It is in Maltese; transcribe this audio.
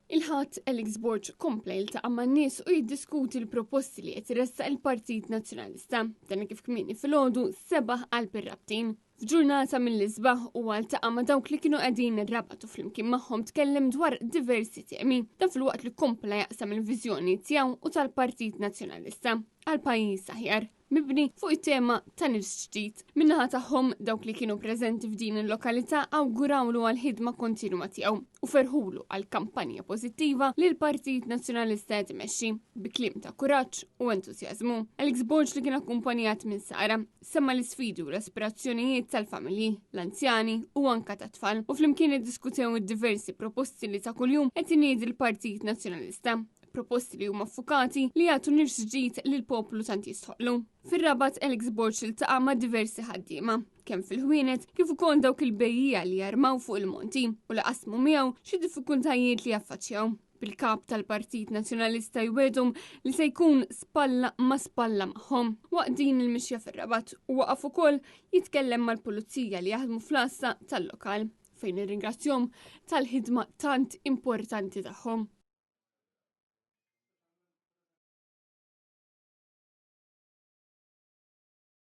Il-ħadd Alex Borg kompla jiltaqa' man-nies u jiddiskuti l-proposti li qed iressaq il-Partit Nazzjonalista. Dan kif kmieni filgħodu sebaħ qalb ir-rabtin. F'ġurnata mill-isbaħ huwa ltaqa' ma' dawk li kienu qegħdin irrabatu flimkien magħhom tkellem dwar diversi temi. Dan filwaqt li kompla jaqsam il-viżjoni tiegħu u tal-Partit Nazzjonalista għal pajjiż aħjar, mibni fuq it-tema ta' nifs ġdid. Minnaħa tagħhom dawk li kienu preżenti f'din il-lokalità awgurawlu għal ħidma kontinwa tiegħu u ferħulu għal kampanja pożittiva li l-Partit Nazzjonalista qed imexxi bi kliem ta' kuraġġ u entużjażmu. Alex Borg li kien akkumpanjat minn Sara semma l-isfidi u l-aspirazzjonijiet tal-familji, l-anzjani u anka tat-tfal u flimkien iddiskutew id-diversi proposti li ta' kuljum qed iniedi l-Partit Nazzjonalista. Proposti li huma ffukati li jagħtu nifs ġdid lil poplu tant jistħoqlu. Fir-Rabat Alex Borg iltaqa' ma' diversi ħaddiema, kemm fil-ħwienet kif ukoll dawk il-bejjija li jarmaw fuq il-monti u li qasmu miegħu xi diffikultajiet li jaffaċċjaw. Bil-kap tal-Partit Nazzjonalista jwedhom li se jkun spalla ma' spalla magħhom. Waqt din il-mixja fir-Rabat u waqaf ukoll jitkellem mal-pulizija li jaħdmu fl-assa tal-lokal fejn irringrazzjahom tal-ħidma tant importanti tagħhom.